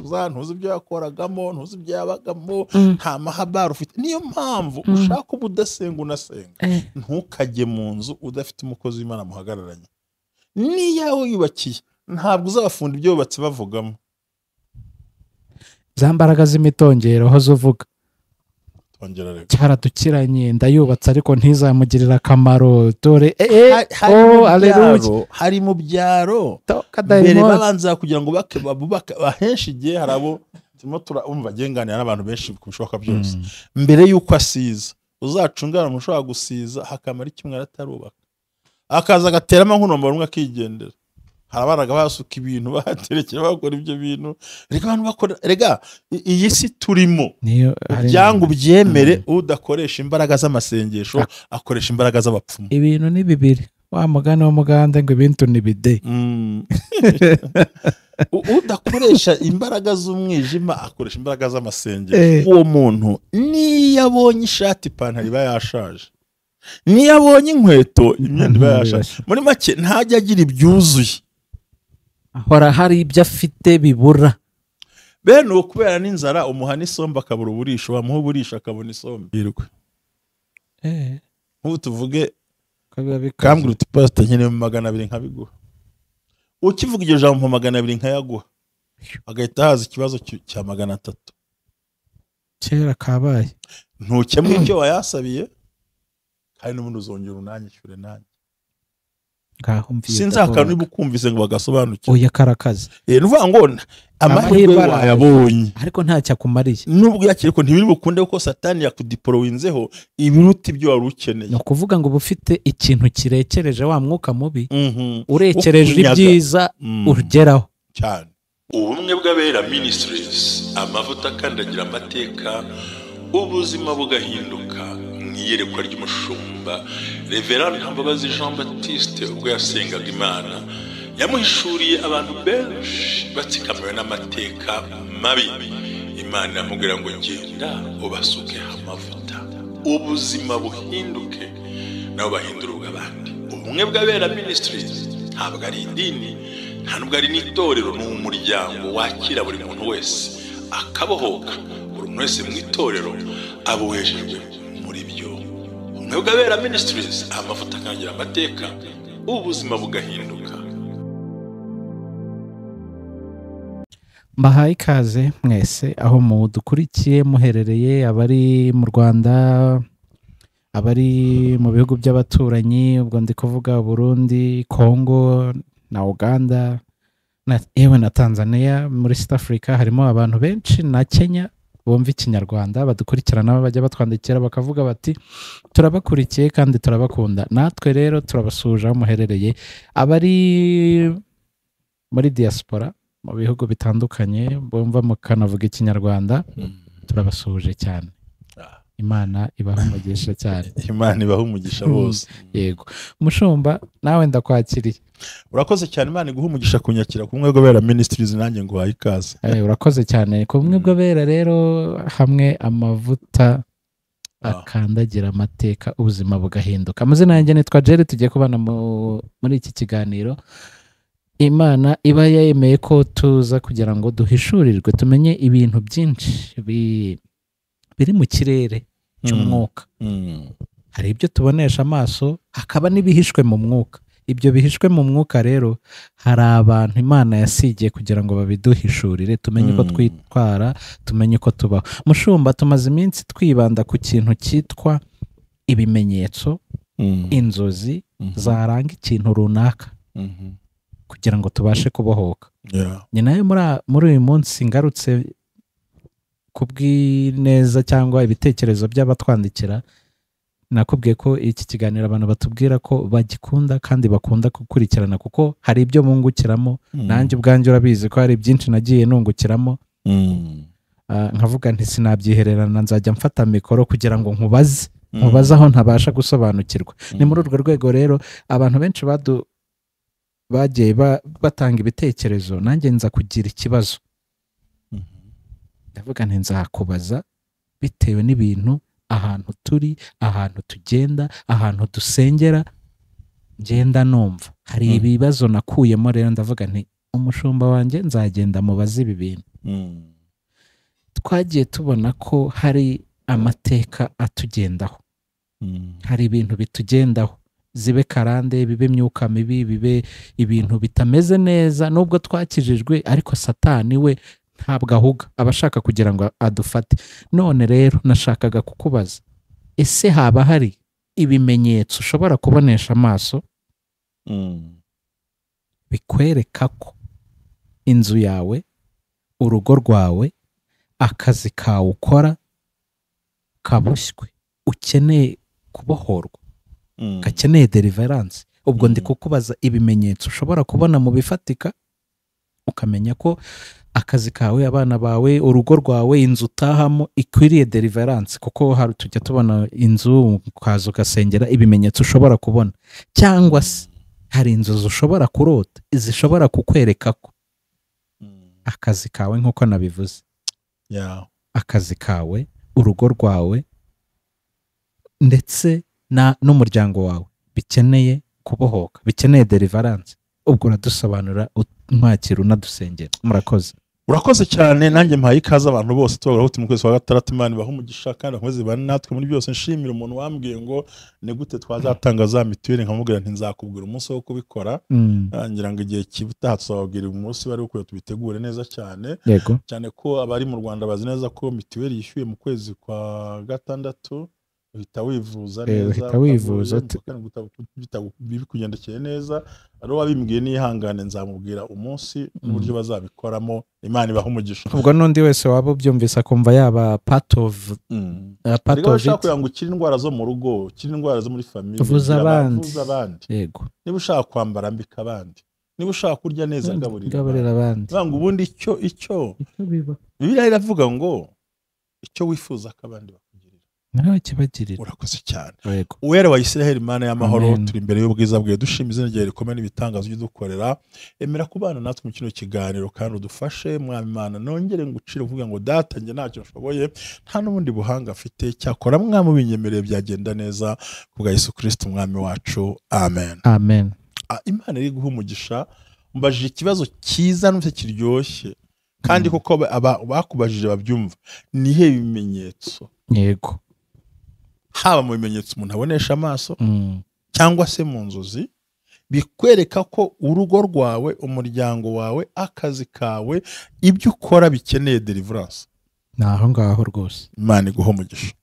kuza ntuzi ibyo yakoragamo ntuzi ibyo yabagamo nta mahabara ufite niyo mpamvu ushaka ubudasenga unasenga ntukajye mu nzu udafite umukozi w'Imana muhagararanye niyo yubakiye ntabwo uzabafunda ibyo bubatse bavugamo za mbaraga z'imitongero aho zuvuga cyaradukiranye ndayubatse ariko ntizamugirira akamaro dore hari mu byaro mbere babanza kugira ngo bubake ahenshi igihe hari abo turimo turumva agenganira n'abantu benshi ku bishoboka byose mbere y'uko asiza uzacungana mushobora gusiza hakamara icyumweru atarubaka akaza agateramo nk'unomba rumwe akigendera harabaraga basuka ibintu baterekera bakora ibyo bintu rega abantu bakora rega iyi si turimo byangu byemere udakoresha imbaraga z'amasengesho akoresha imbaraga z'abapfumu ibintu ni bibiri wa mugana w'umuganda ngo ibintu ni bide udakoresha imbaraga z'umwijima akoresha imbaraga z'amasengesho uwo muntu niyo abonye ishati ipantaro iba yashaje niyo abonye inkweto imyenda iba yashaje muri make ntajya agira ibyuzuye ahora hari ibyo afite bibura bene uwo kubera n'inzara umuha n'isombe akabura uburisho wamuha uburisho akabona isombe yirwe nk'ubu tuvuge kambwira uti pasita nkeneye mu 200 nkabiguha ukivuga iryo jambo mu 200 nkayaguha agahita haza ikibazo cya 300 kera kabaye ntukemwe icyo wayasabiye kandi n'ubundi uzongera unanyishyure nanjye sinzakana niba ukumvise ngo bagasobanukire oya karakaze nuvuga ngo amahirwe wayabonye ariko ntacyo akumariye nubwo yakire ko ntibiri bukunde kuko satani yakudipolowinzeho ibiruta ibyo wari ukeneye no kuvuga ngo bufite ikintu kirekereje wa mwuka mubi urekereje ibyiza ugeraho cyane ubumwe bw'abera ministries amavuta kandagira amateka ubuzima bugahinduka iyerekwa ry'umushumba Reverend Mbabazi Jean Baptiste ubwo yasengaga Imana yamuhishuriye abantu benshi batsikamiwe n'amateka mabi Imana yamubwira ngo genda ubasuke amavuta ubuzima buhinduke nabo bahindura ubw'abandi ubumwe bw'abera ministries ntabwo ari idini nta nubwo ari n'itorero n'umuryango wakira buri muntu wese akabohoka buri muntu wese mu itorero abohejejwe Mwebwe Ministries amavuta kangira amateka ubuzima bugahinduka Mbahaye ikaze mwese aho mudukurikiye muherereye abari mu Rwanda abari mu bihugu by'abaturanyi ubwo ndi kuvuga Burundi Congo na Uganda yewe na Tanzania muri East Africa harimo abantu benshi na Kenya bumva ikinyarwanda badukurikirana bajya batwandikira bakavuga bati turabakurikiye kandi turabakunda natwe rero turabasuje aho muherereye abari muri diaspora mu bihugu bitandukanye bumva mukanavuga ikinyarwanda turabasuje cyane Imana ibaha umugisha cyane Imana ibaha umugisha bose yego mushumba nawe ndakwakiriye urakoze cyane Imana iguha umugisha kunyakira kumwe bw'abera ministries nanjye ngo hayikaze urakoze cyane kumwe bw'abera rero hamwe amavuta akandagira amateka ubuzima bugahinduka amazina yanjye nitwa Jerry tugiye kubana muri iki kiganiro Imana iba yemeye ko tuza kugira ngo duhishurirwe tumenye ibintu byinshi biri mu kirere cy'umwuka hari ibyo tubonesha amaso hakaba n'ibihishwe mu mwuka ibyo bihishwe mu mwuka rero hari abantu Imana yasigiye kugira ngo babiduhishurire tumenye uko twitwara tumenye uko tubaho mushumba tumaze iminsi twibanda ku kintu cyitwa ibimenyetso inzozi zaranga ikintu runaka kugira ngo tubashe kubohoka ni nayo muri uyu munsi ngarutse kubw'ineza cyangwa ibitekerezo by'abatwandikira nakubwiye ko iki kiganiro abantu batubwira ko bagikunda kandi bakunda gukurikirana kuko hari ibyo bungukiramo nanjye ubwanjye urabizi ko hari byinshi nagiye nungukiramo nkavuga nti sinabyihererana nzajya mfata mikoro kugira ngo nkubaze aho ntabasha gusobanukirwa ni muri urwo rwego rero abantu benshi bagiye batanga ibitekerezo nanjye nza kugira ikibazo ndavuga nti nzakubaza bitewe n'ibintu ahantu turi ahantu tugenda ahantu dusengera ngenda numva hari ibibazo nakuyemo rero ndavuga nti umushumba wanjye nzagenda mubaza ibi bintu twagiye tubona ko hari amateka atugendaho, hari ibintu bitugendaho, zibe karande, bibe imyuka mibi, bibe ibintu bitameze neza, nubwo twakijijwe ariko satani we ntabwo ahuga, aba ashaka kugira ngo adufate. None rero nashakaga kukubaza, ese haba hari ibimenyetso ushobora kubonesha amaso bikwereka ko inzu yawe, urugo rwawe, akazi kawe ukora kabushywe, ukeneye kubohorwa, gakeneye deliverance? Ubwo ndi kukubaza ibimenyetso ushobora kubona mu bifatika ukamenya ko akazi kawe, abana bawe, urugo rwawe, inzu utahamo ikwiriye deliverance, kuko hari tujya tubona inzu ukaza ugasengera, ibimenyetso ushobora kubona. Cyangwa se hari inzozi ushobora kurota zishobora kukwereka ko akazi kawe, nk'uko nabivuze, akazi kawe, urugo rwawe ndetse n'umuryango wawe bikeneye kubohoka, bikeneye deliverance. Ubwo uradusobanura, nkwakira, unadusengera. Murakoze. Urakoze cyane. Nanjye mpaye ikaze abantu bose tubagaraho mu kwezi kwa 6. Imana ibahe umugisha kandi bakomeze bane natwe muri byose. Nshimira umuntu wambwiye ngo ni gute twazatanga za mituweli, nkamubwira nti nzakubwira umunsi wo kubikora. Ngira ngo igihe kibutaha tuzababwira umunsi bari uko tubitegure neza cyane. Cyane ko abari mu Rwanda bazi neza ko mituweli yishyuye mu kwezi kwa 6 uhita wivuza neza, bikugendekeye neza. Ari wabimbwiye nihangane, nzamubwira umunsi n'uburyo bazabikoramo. Imana ibahe umugisha. Ubwo n'undi wese waba ubyumvise akumva yaba part of it, kugira ngo ukire indwara zo mu rugo, ukire indwara zo muri famille, uvuza abandi. Yego. Niba ushaka kwambara, mbika abandi. Niba ushaka kurya neza, gaburira abandi. Banga ubundi icyo Bibiliya iravuga ngo icyo wifuza ko abandi nawe kibagirira. Urakoze cyane. Uwera wa Isiraheli, Imana y'amahoro, turi imbere y'ubwiza bwe, dushima izina ryawe rikomeye n'ibitangazo by'udukorera. Emera kubana natwe mu kino kiganiro kandi udufashe, Mwami Imana. Nongere ngucire uvuga ngo data, njye ntacyo nshoboye, nta n'ubundi buhanga afite, cyakora Mwami ubinyemereye byagenda neza, kubwa Yesu Kristo Umwami wacu. Amen. Amen. Imana iri guha umugisha. Mbajije ikibazo cyiza n'ucyo kiryoshye kandi kuko bakubajije babyumva. Nihe bimenyetso? Yego. Haba mu bimenyetso umuntu abonesha amaso cyangwa se mu nzozi, bikwereka ko urugo rwawe, umuryango wawe, akazi kawe, ibyo ukora bikeneye deliverance. Naho ngaho rwose. Imana iguha umugisha.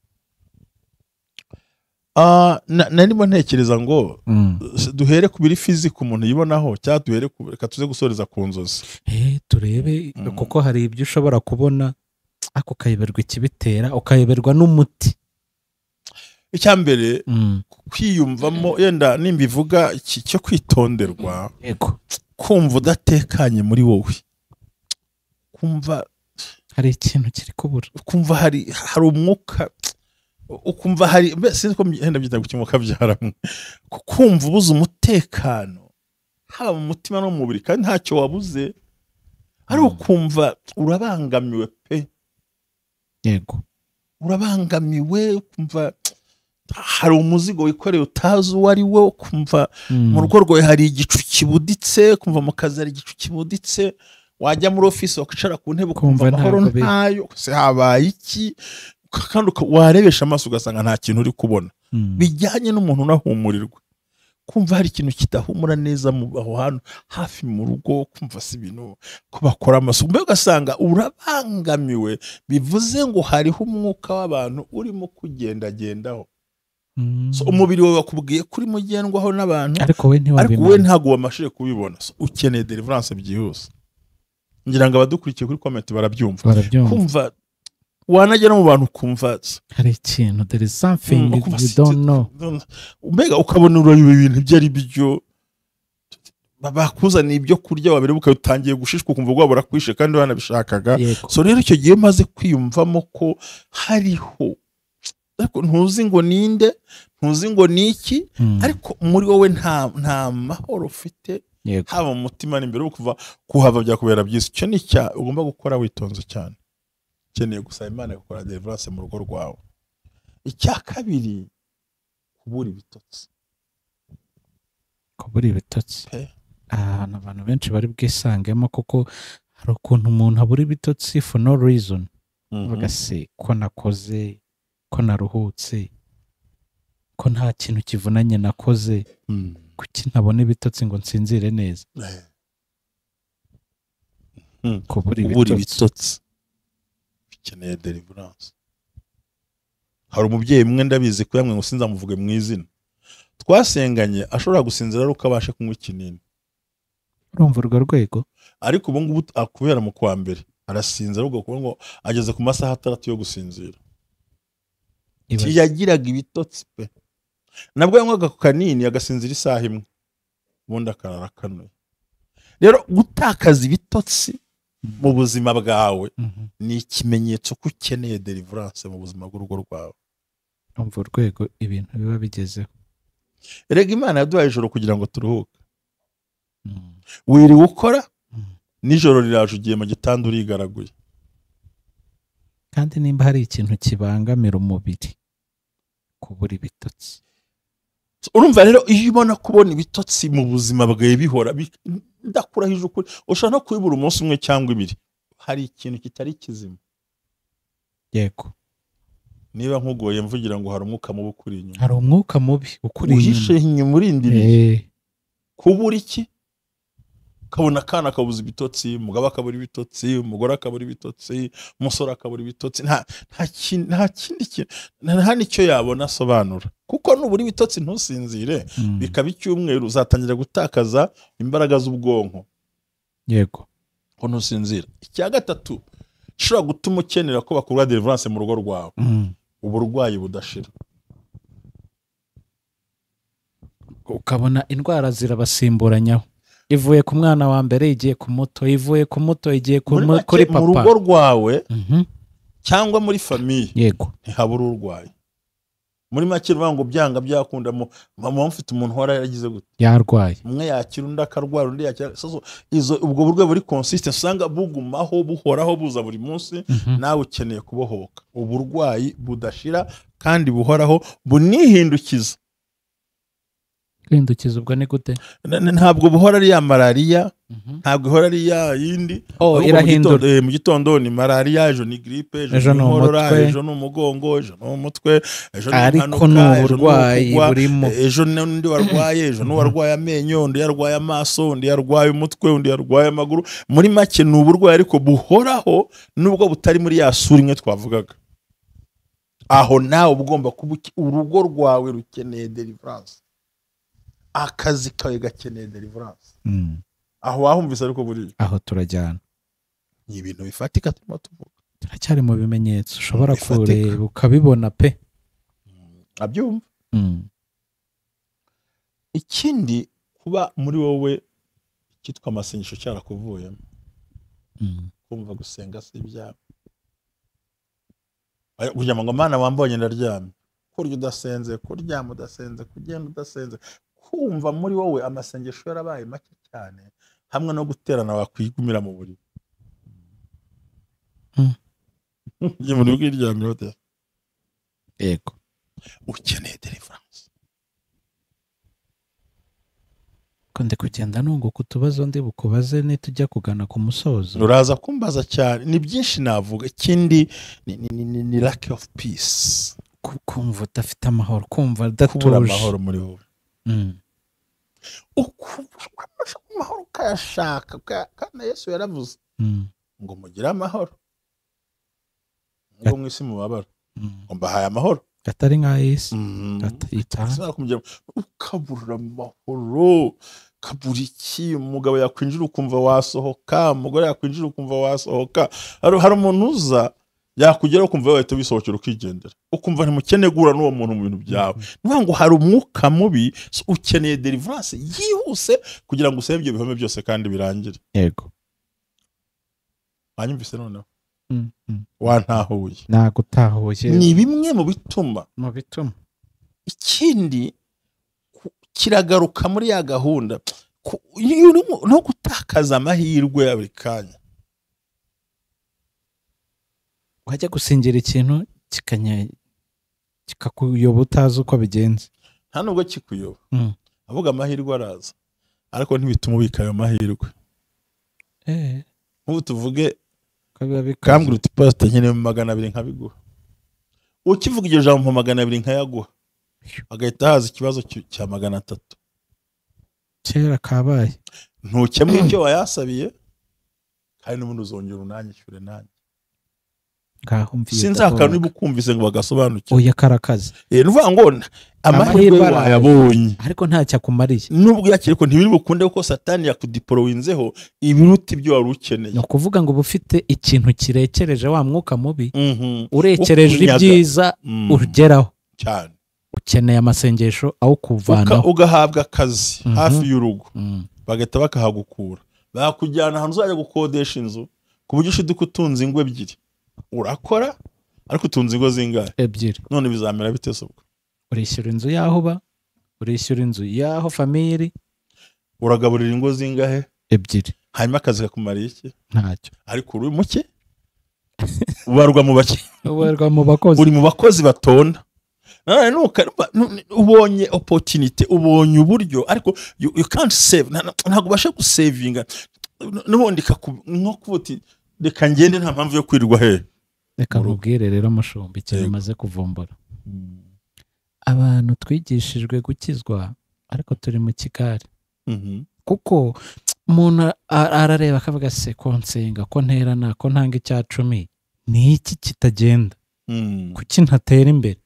Narimo ntekereza ngo duhere ku biri physical umuntu yibonaho, cyangwa duhere reka tuze gusoreza ku nzozi. Turebe, kuko hari ibyo ushobora kubona ako ukayoberwa ikibitera, ukayoberwa n'umuti. Icyambere kwiyumvamo, yenda nimbivuga cyo kwitonderwa, kumva udatekanye muri wowe, kumva hari ikintu kiri kubura, kumva hari umwuka, ukumva hari sinzi ko yenda byita gukimuka byaramwe, kumva ubuze umutekano haba mu mutima no mu mubiri kandi ntacyo wabuze, ari ukumva urabangamiwe pe. Yego. Urabangamiwe, ukumva hari umuzigo wikoreye utazi uwo ari wo, kumva mu rugo rwawe hari igicu kibuditse, kumva mu kazi hari igicu kibuditse, wajya muri office wakicara ku ntebe ukumva amahoro ntayo, se habaye iki? Kandi warebesha amaso ugasanga nta kintu uri kubona. Bijyanye n'umuntu unahumurirwa, kumva hari ikintu kidahumura neza aho hantu hafi mu rugo, kumva si ibintu ko bakora amaso, mbega ugasanga urabangamiwe. Bivuze ngo hariho umwuka w'abantu urimo kugendagendaho. So umubiri wawe wakubwiye kuri mugendwaho n'abantu, ariko we ntago wamashije kubibona. So ukeneye deliverance byihuse. Ngira ngo abadukurikiye kuri comment barabyumva. Kumva wanagera mu bantu kumva hari ikintu, there is something you don't know. Mbega ukabona urayiwe ibintu byari byo bakuzaniye ibyo kurya, wabere utangiye gushishwa, ukumva wabura kwishe kandi wanabishakaga. So rero icyo gihe maze kwiyumvamo ko hariho, ariko ntuzi ngo ninde, ntuzi ngo niki, ariko muri wowe nta mahoro ufite, haba mu mutima n'imbere, ukuva kuhava byakubera byiza. Icyo ni cya ugomba gukora witonze cyane. Ukeneye gusaba Imana gukora deliverance mu rugo rwawe. Icya kabiri, kubura ibitotsi. Kubura ibitotsi. Abantu benshi bari bwisangemo, kuko hari ukuntu umuntu abura ibitotsi for no reason uvuga se ko nakoze ko naruhutse ko nta kintu kivunanye nakoze kuki ntabona ibitotsi ngo nsinzire neza kubura ibitotsi bikeneye deliverance. Hari umubyeyi mwe ndabizi ko yamwe ngo sinzamuvuge mu izina twasenganye ashobora gusinzira ari uko abashe kunywa ikinini. urumva urwo rwego ariko ubu ngubu akubera mu kwa mbere arasinzira ahubwo kuko ngo ageze ku masaha 6 yo gusinzira. Yagiraga ibitotsi pe nabwo yanywaga ku kanini agasinzira isaha imwe ubundi akarara kanuye. Rero gutakaza ibitotsi mu buzima bwawe ni ikimenyetso ko ukeneye deliverance mu buzima bw'urugo rwawe. urumva urwego ibintu biba bigezeho. Erega Imana yaduhaye ijoro kugira ngo turuhuke. Wiriwe ukora nijoro riraje ugiye mu gitanda urigaraguye. Kandi nimba hari ikintu kibangamira umubiri kubura ibitotsi. Urumva rero iyo ubona kubona ibitotsi mu buzima bwawe bihora ndakurahije ukuri ushaka no kwibura umunsi umwe cyangwa ibiri hari ikintu kitari kizima. Yego. Niba nkugoye mvugira ngo hari umwuka mubi ukuri inyuma. Hari umwuka mubi ukuri inyuma. Uhishe inyuma urindiriye. Kubura iki? Kabona kana kabuza ibitotsi, mugaba akabura ibitotsi, umugore akabura ibitotsi, umusore akabura ibitotsi. Nta kindi kintu nta nicyo yabona asobanura. Kuko nubura ibitotsi ntusinzire bikaba icyumweru uzatangira gutakaza imbaraga z'ubwonko. Yego. Ko ntusinzira. Icya gatatu shobora gutuma ukenera ko bakora deliverance mu rugo rwawe. Uburwayi budashira. Ukabona indwara zirabasimburanyaho. Ivuye ku mwana wa mbere igiye ku muto, ivuye ku muto igiye kuri papa. Mu rugo rwawe cyangwa muri famiye. Yego. Ntihabura urwaye. Muri make ngo byanga byakunda mama mfite umuntu hora yaragize gute yarwaye. Umwe yakira undi akarwara undi yakira izo ubwo burwe buri consistent usanga bugumaho buhoraho buza buri munsi nawe ukeneye kubohoka. Uburwayi budashira kandi buhoraho bunihindukiza. Hindukiza ubwo ni gute? Ntabwo buhora ari ya malaria, ntabwo ihora ari ya yindi. Irahindura. Mu gitondo ni malaria, ejo ni grippe, ejo ni inkorora, ejo ni umugongo, ejo ni umutwe, ejo ni ariko n'uburwayi burimo. Ejo n'undi warwaye, ejo n'uwarwaye amenyo, undi yarwaye amaso, undi yarwaye umutwe, undi yarwaye amaguru. Muri make ni uburwayi ariko buhoraho nubwo butari muri ya sura imwe twavugaga. Aho nawe ugomba kuba urugo rwawe rukeneye deliverance. Akazi kawe gakeneye deliverance. Aho wahumvise ariko buri aho turajyana. Ni ibintu bifatika turimo tuvuga. Turacyari mu bimenyetso ushobora kureba ukabibona pe. Abyumva. Ikindi kuba muri wowe kitwa amasengesho cyarakuvuyemo. Kumva gusenga si ibyawe. Kugira ngo Mana wambonye ndaryamye. Kurya udasenze, kuryama udasenze, kugenda udasenze. Kumva muri wowe amasengesho yarabaye make cyane hamwe no guterana wakwigumira mu buriri. Nje muri bwiryamye hote. Yego. Ukeneye deliverance. Konde kugenda nungo kutubazo ndi bukubaze nitujya kugana ku musozo. Uraza kumbaza cyane ni byinshi navuga. Ikindi ni lack of peace. Kumva udafite amahoro, kumva datuje. Amahoro muri wowe. Amahoro kayashaka kandi Yesu yaravuze ngo mugire amahoro ngo mwisi mubabara ngo mbahaye amahoro atari nka Yesu ukabura amahoro kabura iki. Umugabo yakwinjira ukumva wasohoka, umugore yakwinjira ukumva wasohoka. Hari umuntu uza yakugeraho ukumva wahita wisohokera ukigendera ukumva ntimukenegura n'uwo muntu mu bintu byawe. Niyo ngo hari umwuka mubi ukeneye deliverance yihuse kugira ngo usebe ibyo bihome byose kandi birangire. Yego. Wanyumvise noneho wantahuye. Nagutahuye. Ni bimwe mu bituma. Ikindi kiragaruka muri ya gahunda no gutakaza amahirwe ya buri kanya. Wajya gusingira ikintu kikakuyoba utazi uko bigenze. Nta nubwo kikuyoba. Avuga amahirwe araza ariko ntibituma ubika ayo mahirwe. nk'ubu tuvuge kabiba bikaze. kambwira uti pastor nkeneye 200 nkabiguha, ukivuga iryo jambo 200 nkayaguha, agahita haza ikibazo cya 300. kera kabaye ntukemura icyo wayasabiye kandi n'ubundi uzongera unanyishyure nanjye. ngaho mviye sinzi akantu niba ukumvise ngo bagasobanukirwe. oya karakaze nuvuga ngo amahirwe wayabonye ariko ntacyo akumariye, nubwo yakire ko ntibiri bukunde kuko satani yakudipolowinzeho ibiruta ibyo wari ukeneye. ni ukuvuga ngo uba ufite ikintu kirekereje wa mwuka mubi urekereje ibyiza ugeraho cyane, ukeneye amasengesho aho kuvanaho, ugahabwa akazi hafi y'urugo bagahita bakahagukura, bakujyana ahantu uzajya gukodesha inzu ku buryo ushiduka utunze ingo ebyiri, urakora ariko utunze ingo zingahe? ebyiri. none bizamera bite se ubwo? urishyura inzu yaho uba, urishyura inzu yaho famiri, uragaburira ingo zingahe? ebyiri. hanyuma akazi kakumariye iki? ntacyo. ariko uri muke ubarwa mu bake, ubarwa mu bakozi, uri mu bakozi batonda. ubonye opportunity, ubonye uburyo, ariko you can't save, ntabwo ubasha gusavinga n'ubundi nko kuvuti reka ngende nta mpamvu yo kwirirwa he. reka nkubwire rero mushumba ikintu maze kuvumbura, abantu twigishijwe gukizwa ariko turi mu kigare, kuko umuntu arareba akavuga se ko nsenga, ko nterana, ko ntanga icya 10, ni iki kitagenda? kuki ntatera imbere?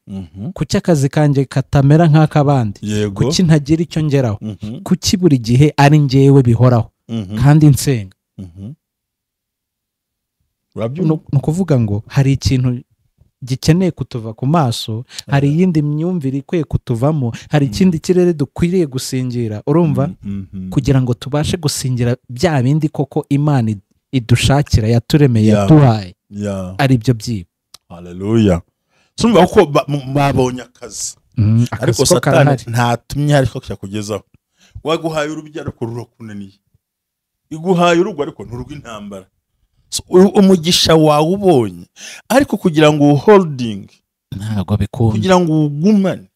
kuki akazi kanjye katamera nk'akabandi? kuki ntagira icyo ngeraho? kuki buri gihe ari njyewe bihoraho kandi nsenga? ni ukuvuga ngo hari ikintu gikeneye kutuva ku maso, hari iyindi myumvire ikwiye kutuvamo, hari ikindi kirere dukwiriye gusingira, urumva, kugira ngo tubashe gusingira bya bindi koko Imana idushakira, yaturemeye, yaduhaye, ari byo byiba. Haleluya. Sumva uko babonye akazi, ariko satani ntatumye ariko cyakugezaho. Waguhaye urubyaro ko rurakunaniye, iguhaye urugo ariko nturw'intambara. umugisha wawe ubonye, ariko kugira ngo holding ntabwo bikunda, kugira ngo ugumane,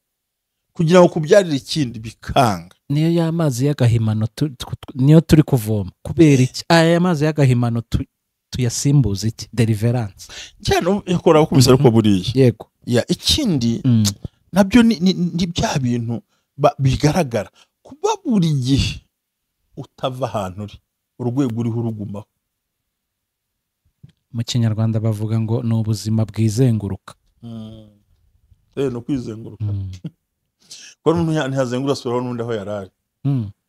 kugira ngo kubyarire ikindi bikanga. niyo y'amazi y'agahimano niyo turi kuvoma. kubera iki aya mazi y'agahimano tuyasimbuza iki? Deliverance cyane yakora kubisa ariko buriye. Yego ya ikindi nabyo ni bya bintu bigaragara kuba buri gihe utava ahantu uri, urwego uriho urugumaho. Mu Kinyarwanda bavuga ngo ni ubuzima bwizenguruka. No kwizenguruka. Ko umuntu ntihazengura sura n'undi aho yarari.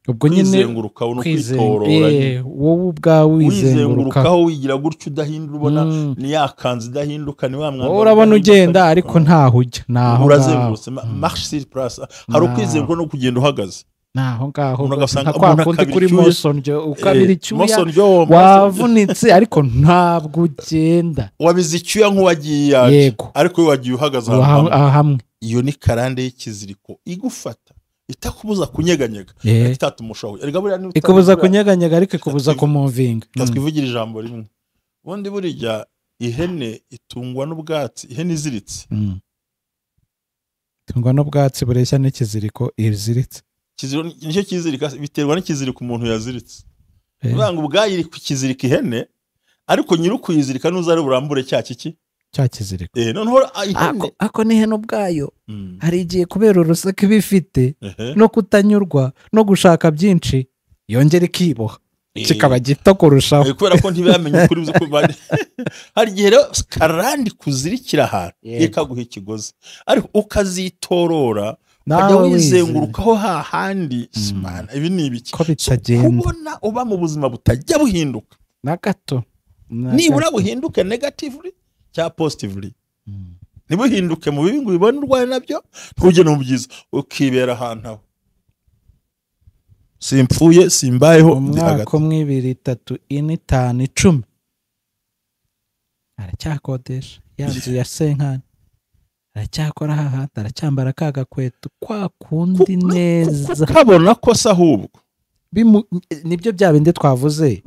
Ubwo nyine kwizenguruka no kwitorora. Wowe ubwawe wizengurukaho wigira gutyo udahindura, ubona ni yakanze idahinduka, ni wa mwana. Urabona ugenda ariko ntaho ujya, naho urazengurutse marche sur place. Hari ukwizenguruka no kugenda uhagaze. Naho ngaho ugasanga kwakundi kuri Mosonjo ukabira icyuya wavunitse ariko ntabwo ugenda, wabize icyuya nk'uwagiye yaje, ariko wagiye uhagaze hamwe. Iyo ni karande y'ikiziriko igufata, itakubuza kunyeganyega, itatumushaho. Ikubuza kunyeganyega ariko ikubuza kumuvinga. Twivugira ijambo rimwe. Ubundi burya ihene itungwa n'ubwatsi, ihene iziritse. Itungwa n'ubwatsi bureshya n'ikiziriko iziritse. Nicyo kizirika biterwa n'ikiziriko umuntu yaziritse. Ubanga ubwayi iri kukizirika ihene, ariko nyiri ukuyizirika n'uzari burambure cya kiziriko. Noneho ihene ako ni ihene ubwayo hari igihe kubera urusaku bifite no kutanyurwa no gushaka byinshi yongera ikiboha kikaba gito kurushaho, kubera ko ntibamenye kuri uzi ko hari igihe rero karandi kuzirikira ahantu ikaguha ikigozi, ariko ukazitorora ukajya wizengurukaho hahandi. Simana ibi ni ibiki ko bitagenda, kubona uba mu buzima butajya buhinduka na gato, nibura buhinduke negatively cya positively. Ntibuhinduke mu bibi ngo ubibone urwaye nabyo, ntujye no mu byiza, ukibera ahantu aho. Simpfuye simbayeho umwaka 2, 3, 4, 5, 10 aracyakodesha yanzu ya senkani, aracyakora hahandi, aracyambara kagakweto kwa kundi neza, kabona ko ahubwo nibyo bya bindi twavuze,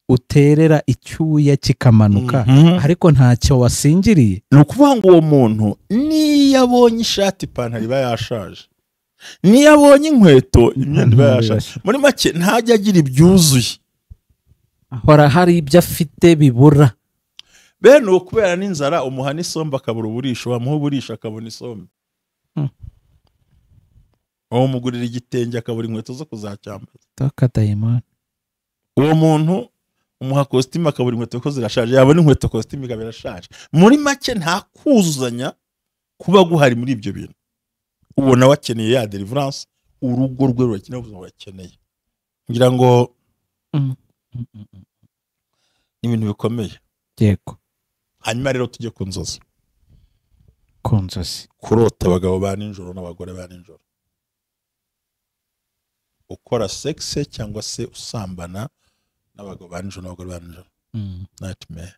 uterera icyuya kikamanuka ariko ntacyo wasingiriye. Ni ukuvuga ngo uwo muntu niyo abonye ishati ipantaro iba yashaje, niyo abonye inkweto imyenda iba yashaje, muri make ntajya agira ibyuzuye. ahora hari ibyo afite bibura. bene uwo kubera n'inzara umuha n'isombe akabura uburisho, wamuha uburisho akabona isombe. uwo mugurira igitenge akabura inkweto zo kuzacyambaza. Toka dayimoni. uwo muntu umuha kositimu akabura inkweto ko zirashaje, yabona inkweto kositimu ikaba irashaje. muri make nta kuzuzanya kuba guhari muri ibyo bintu. uwo nawe akeneye ya deliverance, urugo rwe rurakeneye, ubuzima burakeneye. ngira ngo ni ibintu bikomeye. Yego. hanyuma rero tujye ku nzozi. Ku nzozi. kurota abagabo ba nijoro n'abagore ba nijoro, ukora sexe cyangwa se usambana n'abagabo ba nijoro n'abagore ba nijoro. Nightmare.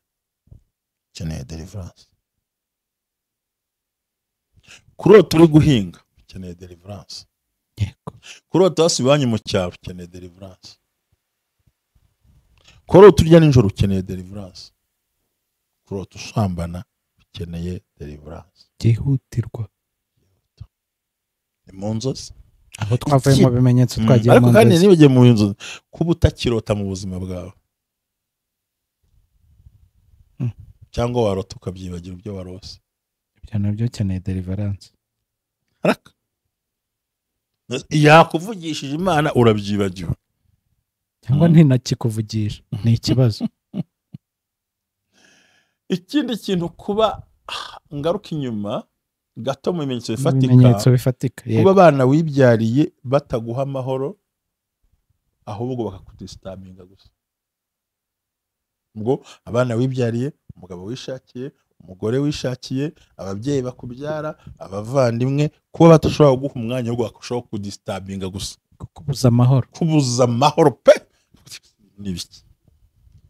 Ukeneye deliverance. kurota uri guhinga ukeneye deliverance. Yego. kurota wasubiye mu cyaro ukeneye deliverance. kurota urya nijoro ukeneye deliverance. kurota usambana ukeneye deliverance. Byihutirwa. ni mu nzozi. Aho twavuye mu bimenyetso twagiye mu ariko kandi nzozi. nibagiye mu nzozi kuba utakirota mu buzima bwawe, cyangwa warota ukabyibagira ibyo warose. Ibyo nabyo ukeneye deliverance. araka yakuvugishije Imana urabyibagiwe, cyangwa ntinakikuvugisha, ni ikibazo. ikindi kintu kuba ngaruka inyuma gato mu bimenyetso bifatika, kuba abana wibyariye bataguha amahoro, ahubwo bakakudistabinga gusa. ubwo abana wibyariye, umugabo wishakiye, umugore wishakiye, ababyeyi bakubyara, abavandimwe, kuba batashobora guha umwanya wo gushobora kudistabinga gusa, kubuza amahoro. kubuza amahoro pe nibiki.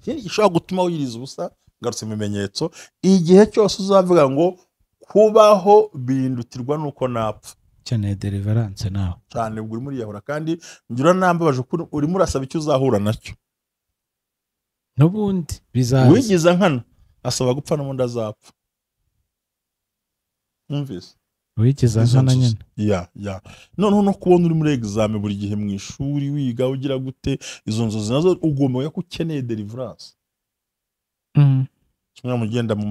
Ikindi gishobora gutuma wiriza ubusa, ngarutse mu bimenyetso, igihe cyose uzavuga ngo kubaho bindutirwa nuko napfa. Ukeneye deliverance nawe. cyane ubwo uri muri yahura, kandi ngira nambabaje ko urimo urasaba icyo uzahura nacyo. N'ubundi bizaza. wigiza nkana asaba gupfa n'ubundi azapfa. Numvise wigiza nkana nyine. ya noneho no kubona uri muri exam buri gihe mu ishuri wiga ugira gute, izo nzozi nazo ugomba ko ukeneye deliverance. kimwe mugenda mu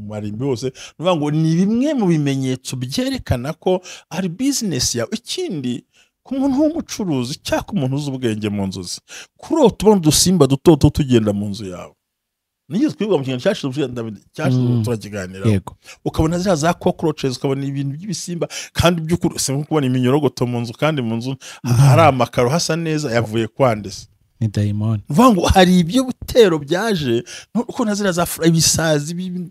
marimbi yose, nuvuga ngo ni bimwe mu bimenyetso byerekana ko ari business yawe. ikindi ku muntu w'umucuruzi cyangwa umuntu uzi ubwenge mu nzozi, kurota ubona udusimba duto duto tugenda mu nzu yawe. nigeze kwiga mu kintu cyashize turakiganira, ukabona ziriya za cockroaches, ukabona ibintu by'ibisimba, kandi by'ukuri se nko kubona iminyorogoto mu nzu, kandi mu nzu hari amakaro hasa neza, yavuye kwandese. Ni dayimoni. Vuga ngo hari ibyo butero byaje, uko nazira za ibisazi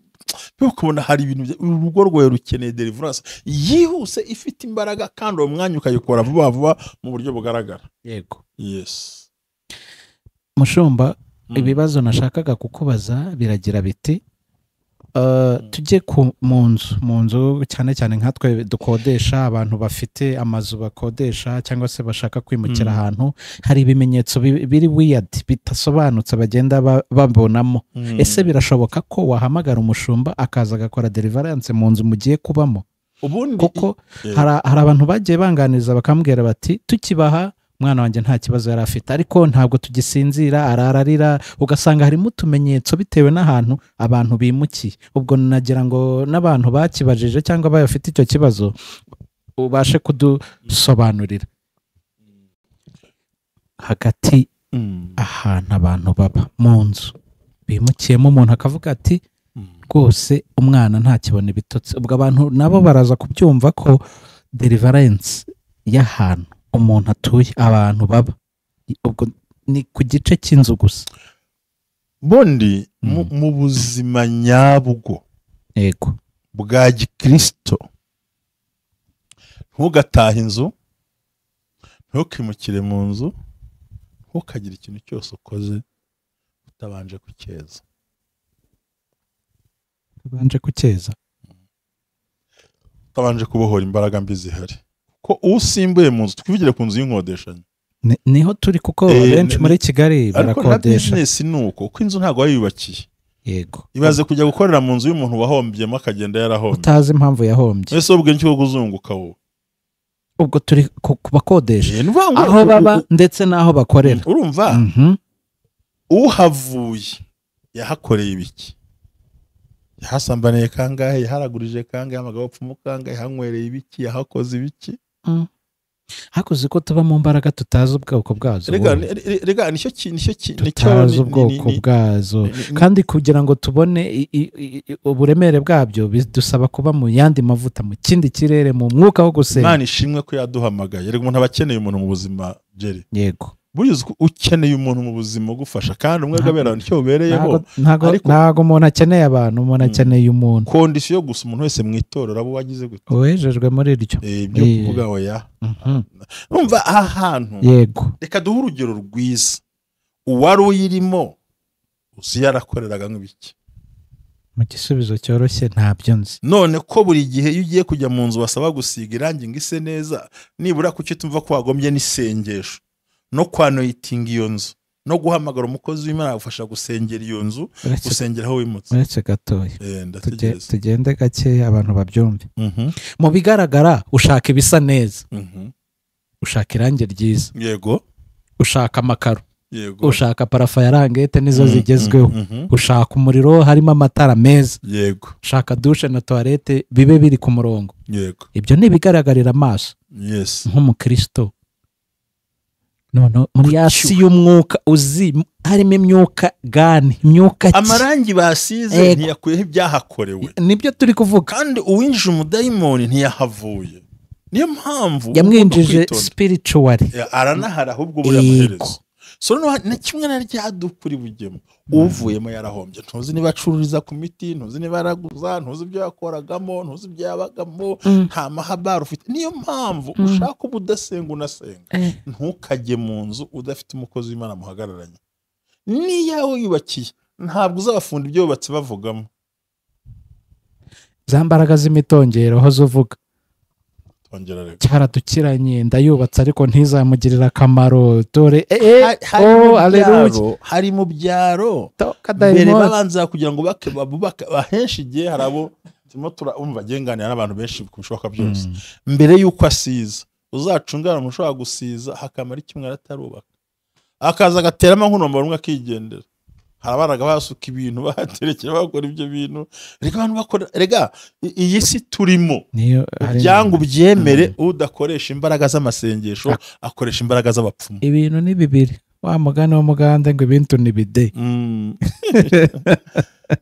ukabona hari ibintu, urugo rwawe rukeneye deliverance yihuse, ifite imbaraga, kandi uwo mwanya ukayikora vuba vuba mu buryo bugaragara. Yego. Yes. Mushumba, ibibazo nashakaga kukubaza biragira biti, tujye mu nzu cyane cyane nkatwe dukodesha, abantu bafite amazu bakodesha cyangwa se bashaka kwimukira ahantu, hari ibimenyetso biri weird bitasobanutse bagenda babonamo. Ese birashoboka ko wahamagara umushumba akaza agakora deliverance mu nzu mugiye kubamo? Kuko hari abantu bagiye banganiza bakambwira bati tukibaha umwana wanjye nta kibazo yari afite, ariko ntabwo tugisinzira, arararira, ugasanga harimo utumenyetso bitewe n'ahantu abantu bimukiye. Ubwo nagira ngo n'abantu bakibajije cyangwa bafite icyo kibazo ubashe kudusobanurira. Hagati ahantu abantu baba mu nzu bimukiyemo, umuntu akavuga ati rwose umwana ntakibona ibitotsi, ubwo abantu nabo baraza kubyumva ko deliverance y'ahantu umuntu atuye, abantu baba, ubwo ni ku gice cy'inzu gusa. Bondi mu buzima nyabwo yego bwa gikristo, ntugatahe inzu, ntukimukire mu nzu, ntukagira ikintu cyose ukoze utabanje kucyeza. Utabanje kubohora imbaraga mbi zihari, ko usimbuye mu nzu, twivugire ku nzu y'inkodeshanyo. Niho turi, kuko benshi muri Kigali barakodesha. Ariko na business ni uko inzu ntabwo wayubakiye. Yego. Ibaze kujya gukorera mu nzu y'umuntu wahombyemo akagenda yarahombye, utazi impamvu yahombye. Ese ubwo nicyo kuzunguka wowe. Ubwo turi kubakodesha aho baba ndetse n'aho bakorera. Urumva? uhavuye yahakoreye ibiki? Yahasambaniye kangahe? Yaharagurije kangahe? Amagabo apfumu kangahe? Yahanywereye ibiki? Yahakoze ibiki? hakoze ko tuba mu mbaraga tutazi ubwoko bwazo. Rega nicyo tutazi ubwoko bwazo, kandi kugira ngo tubone uburemere bwabyo bidusaba kuba mu yandi mavuta, mu kindi kirere, mu mwuka wo gusenga. Imana ishimwe ko yaduhamagaye. Rega umuntu aba akeneye umuntu mu buzima, Jerry. Yego, buriya ukeneye umuntu mu buzima ugufasha, kandi umwe bw'abera nicyo ubereyeho. Ntago umuntu akeneye abantu, umuntu akeneye umuntu. Kondisiyo gusa umuntu wese mu itorero abo wagize gute, wejejwe muri iryo ibyo kuvuga oya. Numva aha hantu, yego, reka duhe urugero rwiza. Uwari uyirimo uzi yarakoreraga nk'ibiki? Mu gisubizo cyoroshye ntabyo nzi. None ko buri gihe iyo ugiye kujya mu nzu basaba gusiga irangi ngo ise neza, nibura kuki tumva ko wagombye n'isengesho no kwanoyitinga iyo nzu, no guhamagara umukozi w'Imana agufasha gusengera iyo nzu, gusengera aho wimutse. Uretse gatoya, tugende gake abantu babyumve. Mu bigaragara ushaka ibisa neza, ushaka irangi ryiza, yego, ushaka amakaro, yego, ushaka parafa ya rangete nizo zigezweho, ushaka umuriro harimo amatara meza, yego, ushaka dushe na toilette bibe biri ku murongo, yego. Ibyo nibigaragarira amaso, yes, nk'umukristo. None muri yasi y'umwuka uzi harimo imyuka gani, imyuka ki? Amarangi basize ntiyakuyeho ibyahakorewe, nibyo turi kuvuga. Kandi uwinjije umudayimoni ntiyahavuye, niyo mpamvu yamwinjije spiritually, aranahara ahubwo buri amaherezo. So na kimwe na rya dukuri bugemo, uvuyemo yarahombye. Ntuzi niba acururiza ku miti, ntuzi niba araguza, ntuzi ibyo yakoragamo, ntuzi ibyo yabagamo, nta mahabara ufite. Niyo mpamvu ushaka ubudasenga unasenga, ntukajye mu nzu udafite umukozi w'Imana muhagararanye. Niyawe yubakiye ntabwo uzabafunda ibyo bubatse bavugamo. Za mbaraga z'imitongero aho zuvuga cyaradukiranye, ndayubatse ariko ntizamugirira akamaro. Dore hari mu byaro mbere babanza kugira ngo bubake ahenshi igihe hari abo turimo turumva agenganira n'abantu benshi ku bishoboka byose. Mbere y'uko asiza, uzacungana umuntu ushobora gusiza hakamara ikimwe atarubaka, akaza agateramo nk'unomero umwe akigendera. Harabaraga basuka ibintu baterekera bakora ibyo bintu. Rega abantu bakora, rega iyi si turimo byangu byemere, udakoresha imbaraga z'amasengesho akoresha imbaraga z'abapfumu. Ibintu ni bibiri, wa mugani wo muganda ngo ibintu ni bide.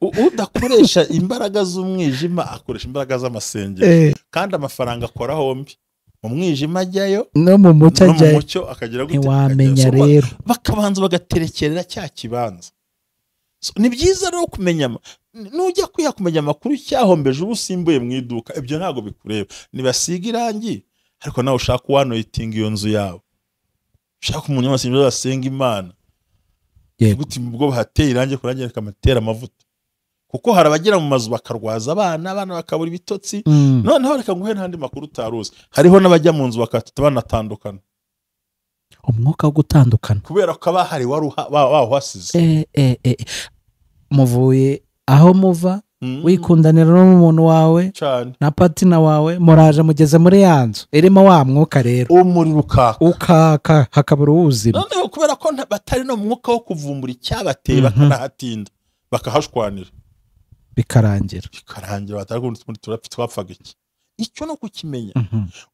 Udakoresha imbaraga z'umwijima akoresha imbaraga z'amasengesho, kandi amafaranga akora hombi. Mu mwijima ajyayo no mu mucyo akagira gute. Ntiwamenya rero, bakabanza bagaterekerera cya kibanza. Ni byiza rero kumenya, nujya kumenya amakuru cyahombeje ubusimbuye mu iduka, ibyo ntago bikureba. Nibasiga irangi, ariko nawe ushaka wanoyitinga iyo nzu yawe, ushaka umuntu w'amasengesho asenga Imana, gute ubwo bahateye irangi kurangira kamatera amavuta. Kuko harabagera mu mazu bakarwaza abana bakabura ibitotsi. Noneho reka nguhe n'andi makuru utaruzi, hariho n'abajya mu nzu bakatata banatandukana. Umwuka wo gutandukana kubera ko abahari wahasize. Muvuye aho muva, wikundanira n'umuntu wawe na patina wawe, muraje mugeze muri ya nzu irimo wa mwuka rero, umuriro ukaka hakabura ubuzima. Noneho kubera ko batari no mwuka wo kuvumbura icyabateye, bakanahatinda bakahashwanira, bikarangira batari twapfaga iki. Icyo no kukimenya,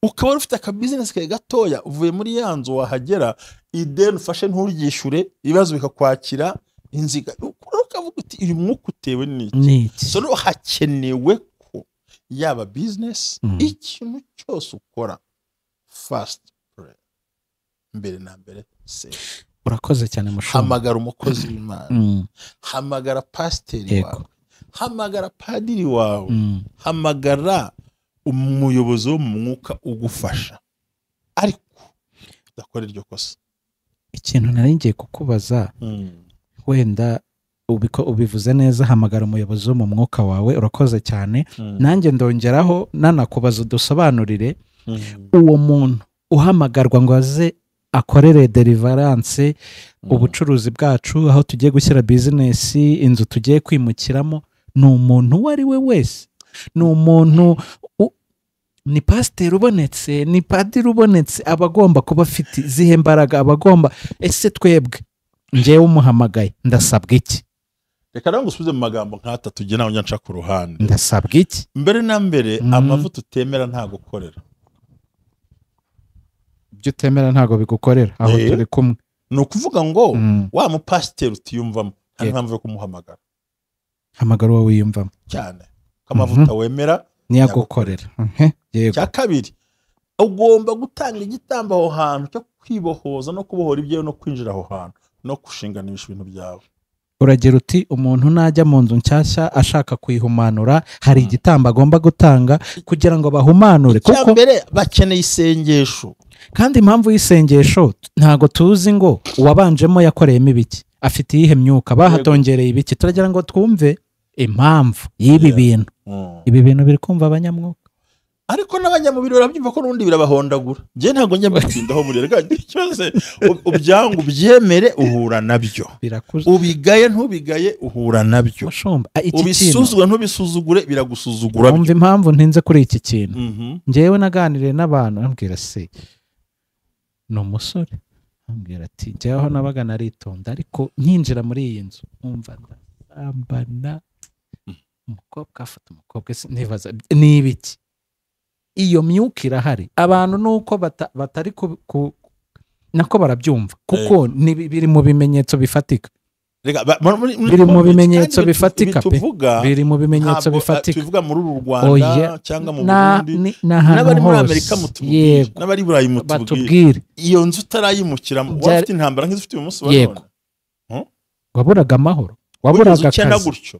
ukaba ufite akabizinesi kawe gatoya, uvuye muri ya nzu wahagera, ideni ufashe nturyishure, ibibazo bikakwakira inziga, ukavuga uti uyu mwuka utewe n'iki. So no hakenewe ko yaba business, ikintu cyose ukora, fast pray, mbere na mbere se. Urakoze cyane mushumba. Hamagara umukozi w'Imana, hamagara pasiteri wawe, hamagara padiri wawe, hamagara umuyobozi wo mu mwuka ugufasha, ariko udakora iryo kosa. Ikintu nari ngiye kukubaza, wenda ubivuze neza, hamagara umuyobozi wo mu mwuka wawe. Urakoze cyane. Nanjye ndongeraho nanakubaza udusobanurire uwo muntu uhamagarwa ngo aze akorere deliverance, ubucuruzi bwacu, aho tugiye gushyira bizinesi, inzu tugiye kwimukiramo. Ni umuntu uwo ari we wese, ni umuntu, ni pasiteri ubonetse, ni padiri ubonetse, abagomba kuba afite zihe mbaraga, abagomba. Ese twebwe njyewe umuhamagaye ndasabwa iki? reka rero ngusubize mu magambo nk'atatu ujye nawe nca ku ruhande. Ndasabwa iki? mbere na mbere amavuta utemera nta gukorera. ibyo utemera ntago bigukorera aho turi kumwe. ni ukuvuga ngo wa mupasiteri utiyumvamo nta mpamvu yo kumuhamagara. hamagara uwo wiyumvamo cyane ko amavuta wemera niyagukorera. cya kabiri ugomba gutanga igitambo aho hantu cyo kwibohoza no kubohora ibyawe no kwinjira aho hantu no gushinganisha ibintu byawe. uragira uti umuntu najya mu nzu nshyashya ashaka kuyihumanura hari igitambo agomba gutanga kugira ngo bahumanure, kuko mbere bakeneye isengesho. kandi impamvu y'isengesho ntago tuzi ngo uwabanjemo yakoreyemo ibiki, afite iyihe myuka, bahatongereye ibiki. turagira ngo twumve impamvu y'ibi bintu. ibi bintu biri kumva abanyamwuka, ariko n'abanyamubiri barabyumva ko n'ubundi birabahondagura. njye ntabwo njya mbatindaho muri rega cyose ubyangu byemere uhura nabyo, ubigaye ntubigaye uhura nabyo, ubisuzugure ntubisuzugure biragusuzugura. umva impamvu ntinze kuri iki kintu. njyewe naganiriye n'abantu ambwira se ni umusore, ambwira ati njyewe aho nabaga naritonda ariko nkinjira muri iyi nzu umva ndambana umukobwa afata umukobwa nibaza ni ibiki. iyo myuka irahari, abantu nuko batari nako barabyumva kuko biri mu bimenyetso bifatika. biri mu bimenyetso bifatika pe, biri mu bimenyetso bifatika. tuvuga muri uru Rwanda cyangwa mu Burundi n'abari muri Amerika mutubwire, n'abari Burayi mutubwire. iyo nzu utarayimukiramo wafite intambara nk'izifite uyu munsi wa none, waburaga amahoro, waburaga akazi,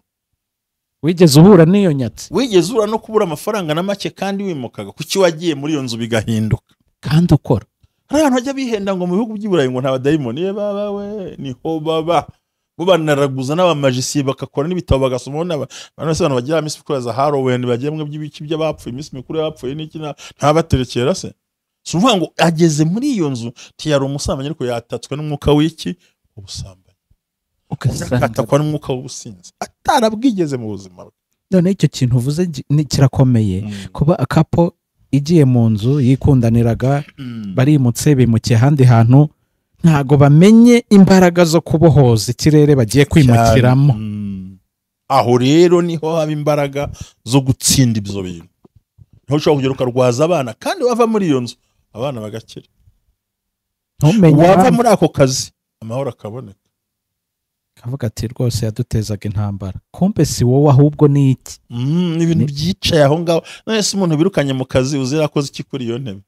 wigeze uhura n'iyo nyatsi, wigeze uhura no kubura amafaranga na make kandi wimukaga. kuki wagiye muri iyo nzu bigahinduka kandi ukora? hari abantu bajya bihenda ngo mu bihugu by'i Burayi ngo nta badayimoni baba we niho baba bo banaraguza n'abamajisiye bagakora n'ibitabo bagasoma. abantu bagira iminsi mikuru ya Halloween bagiye mu by'ibiki by'abapfuye, iminsi mikuru y'abapfuye n'iki nta baterekera se. si uvuga ngo ageze muri iyo nzu tiyari umusambanyi ariko yatatswe n'umwuka w'iki ubusambanyi, ukatakwa n'umwuka w'ubusinzi atarabwigeze mu buzima bwe. none icyo kintu uvuze kirakomeye. kuba akapo igiye mu nzu yikundaniraga barimutse bimukiye ahandi hantu ntago bamenye imbaraga zo kubohoza ikirere bagiye kwimukiramo. aho rero niho haba imbaraga zo gutsinda ibyo bintu. niho ushobora kugera ukarwaza abana kandi wava muri iyo nzu abana bagakira, wava muri ako kazi amahoro akaboneka. kavuga ati rwose yadutezaga intambara, kumbe si wowe ahubwo ni iki. ibintu byicaye aho ngaho. none se umuntu birukanye mu kazi uzira akoze iki kuri iyo ntebe?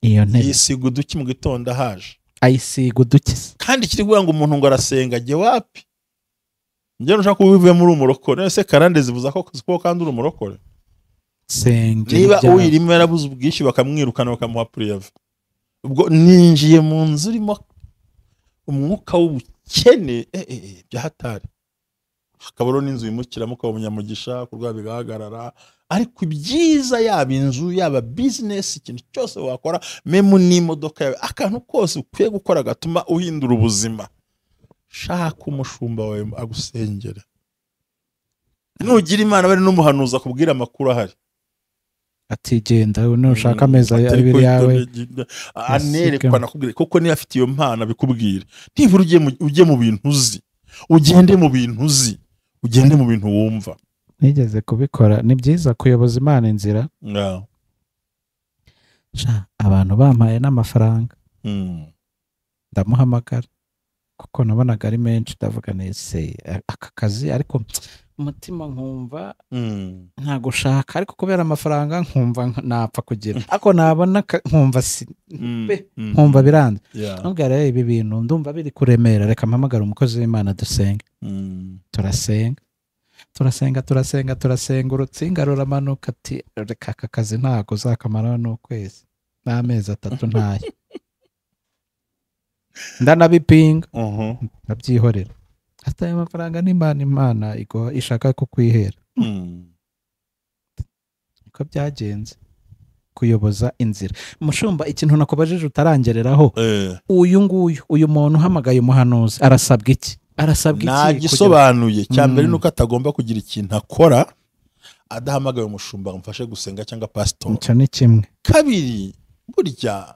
iyo ntebe yisiga uduki mu gitondo ahaje, ayisiga udukiza. kandi kiri kuvuga ngo umuntu ngo arasenga jye wapi? njye nushaka kubivuye muri umurokore. none se karande zivuza ko kandi uri umurokore? niba uyirimo yarabuze ubwishyu bakamwirukana bakamuha puriyave. ubwo ninjiye mu nzu urimo umwuka w'ubukene byahatari. hakabaro n'inzu yimukiramo ukaba umunyamugisha kurwa bigahagarara. ariko ibyiza yaba inzu yaba business ikintu cyose wakora memu n'imodoka yawe akantu kose ukwiye gukora gatuma uhindura ubuzima, shaka umushumba wawe agusengera. nugira Imana bari n'umuhanuza kubwira amakuru ahari ati genda nushaka ameza abiri yawe anerekana kubwira kuko niyo afite iyo mpana bikubwira. ntivura ujye mu bintu uzi, ugende mu bintu uzi, ugende mu bintu wumva. nigeze kubikora. ni byiza kuyoboza Imana inzira. abantu bampaye n'amafaranga ndamuhamagara kuko nabonaga ari menshi, ndavuga nese aka kazi ariko umutima nkumva nta gushaka, ariko kubera amafaranga nkumva napfa kugira, ariko nabona nkumva nkumva biranze. nubwo rero ibi bintu ndumva biri kuremera, reka mpamagara umukozi w'Imana dusenge. turasenga urutsinga ruramanuka ati reka aka kazi ntago uzakamaraho n'ukwezi n'amezi 3 ntayo. ndanabipinga ndabyihorera. hata ayo mafaranga Imana ishaka kukwihera. niko byagenze kuyoboza inzira. mushumba ikintu nakubajije utarangereraho, uyu muntu uhamagaye umuhanuzi arasabwa iki? nagisobanuye. cyambere nuko atagomba kugira ikintu akora adahamagaye umushumba umfashe gusenga cyangwa pastor. icyo ni kimwe. kabiri burya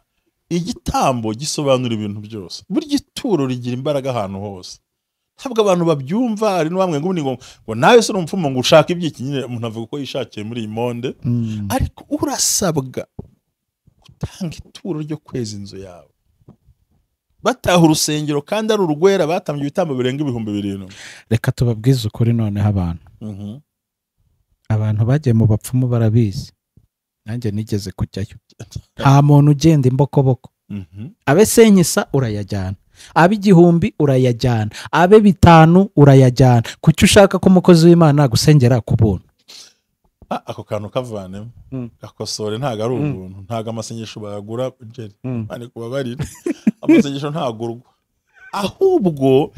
igitambo gisobanura ibintu byose. Burya ituro rigira imbaraga ahantu hose. Ntabwo abantu babyumva, ari n'uwamwe ngo nawe se urumfumo ngo ushaka ibyiki, nyine umuntu avuga ko yishakiye muri iyi monde, ariko urasabwa gutanga ituro ryo kweza inzu yawe. Bataha urusengero kandi ari urugwera, batambye ibitambo birenga 7,000. Reka tubabwize ukuri noneho abantu bagiye mu bapfumu barabizi, nanjye nigeze kujyayo. Nta muntu ugenda imbokoboko. Abe senkisa urayajyana, abe 1,000 urayajyana, abe 5 urayajyana. Kuki ushaka ko umukozi w'Imana gusengera ku buntu? Ako kantu kavanemo gakosore, ntago ari ubuntu, ntago amasengesho bayagura Jerry, mane kubabarira. Amasengesho ntagurwa, ahubwo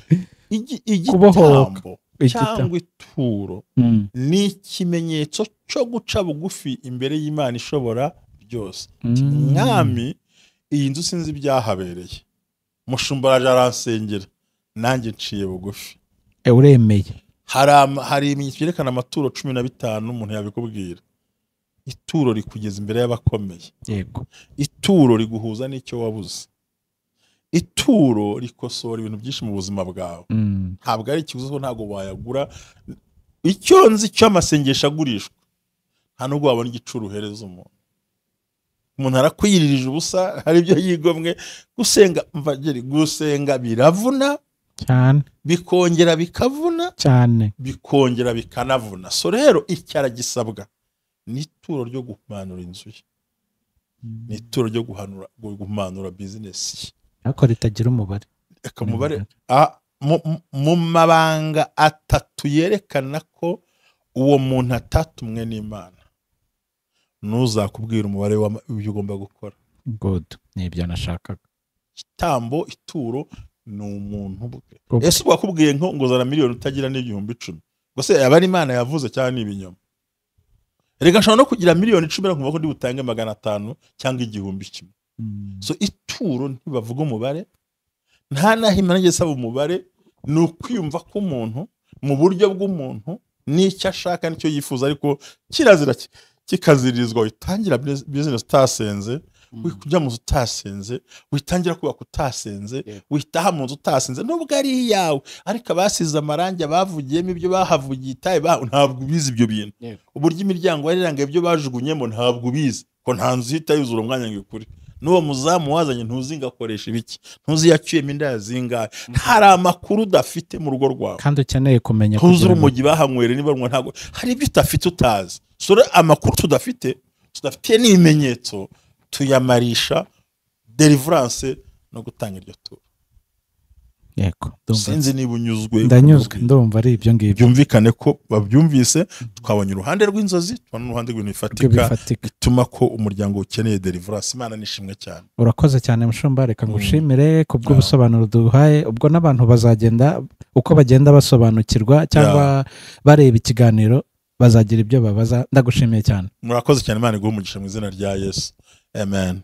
igitambo cyangwa ituro ni ikimenyetso cyo guca bugufi imbere y'Imana ishobora byose. Mwami, iyi nzu sinzi ibyahabereye, mushumba araje aransengera, nanjye nciye bugufi. Uremeye? Hari ibimenyetso byerekana amaturo 15 umuntu yabikubwira. Ituro rikugeza imbere y'abakomeye. Yego. Ituro riguhuza n'icyo wabuze. Ituro rikosora ibintu byinshi mu buzima bwawe. Ntabwo ari ikibazo ko ntago wayagura. Icyo nzi cyo amasengesho agurishwa, nta nubwo wabona igiciro uhereza umuntu. Umuntu arakwiyiririje ubusa, hari ibyo yigomwe. Gusenga biravuna cyane, bikongera bikavuna cyane, bikongera bikanavuna. So rero icyara gisabwa ni ituro ryo guhumanura inzu ye, ni ituro ryo guhumanura business ye, ariko ritagira umubare. Eka umubare mu mabanga 3 yerekana ko uwo muntu atatumwe n'Imana. Ntuzakubwira umubare w'ibyo ugomba gukora. God, nibyo nashakaga. Itambo, ituro ni umuntu bwe. Ese wakubwiye ngo zana miliyoni utagira n'ibihumbi 10, ngo se abari Imana yavuze cyane n'ibinyoma. Reka nshobora no kugira miliyoni 10 nkumva ko ndi butange 500 cyangwa 1,000. So ituro ntibavuga umubare, nta naho Imana yesaba umubare. Ni ukwiyumva ko umuntu mu buryo bw'umuntu n'icyo ashaka n'icyo yifuza, ariko kirazira kikazirizwa. Witangira business utasenze, wikujya mu utasenze, witangira kubaka utasenze, witaha mu utasenze, nubwo ari yawe, ariko abasize amarangi bavugiyemo ibyo bahavugiye itaye ntabwo ubizi ibyo bintu. Uburyo imiryango yariranga ibyo bajugunyemo ntabwo ubizi, ko nta nzu ihita yuzura umwanya ngikuri. N'uwo muzamu wazanye ntuzinga akoresha ibiki, ntuzi yacyuyemo inda yazingaye. Hari amakuru udafite mu rugo rwawe kandi ukeneye kumenya kugira umugi bahanywere niba ntabwo hari ibyo utafite utazi. So amakuru tudafite n'ibimenyetso tuyamarisha deliverance no gutanga iryo turo. Yego, sinzi niba unyuzwe. Ndanyuzwe, ndumva ari ibyo ngibyo. Byumvikane ko babyumvise, twabonye uruhande rw'inzozi, tubona uruhande rw'ibintu bifatika bituma ko umuryango ukeneye deliverance. Imana nishimwe cyane. Urakoze cyane mushumba, reka ngushimire kubw'ubusobanuro duhaye. Ubwo n'abantu bazagenda uko bagenda basobanukirwa cyangwa bareba ikiganiro bazagira ibyo babaza. Ndagushimiye cyane. Murakoze cyane, Imana iguhe umugisha mu izina rya Yesu. Amen.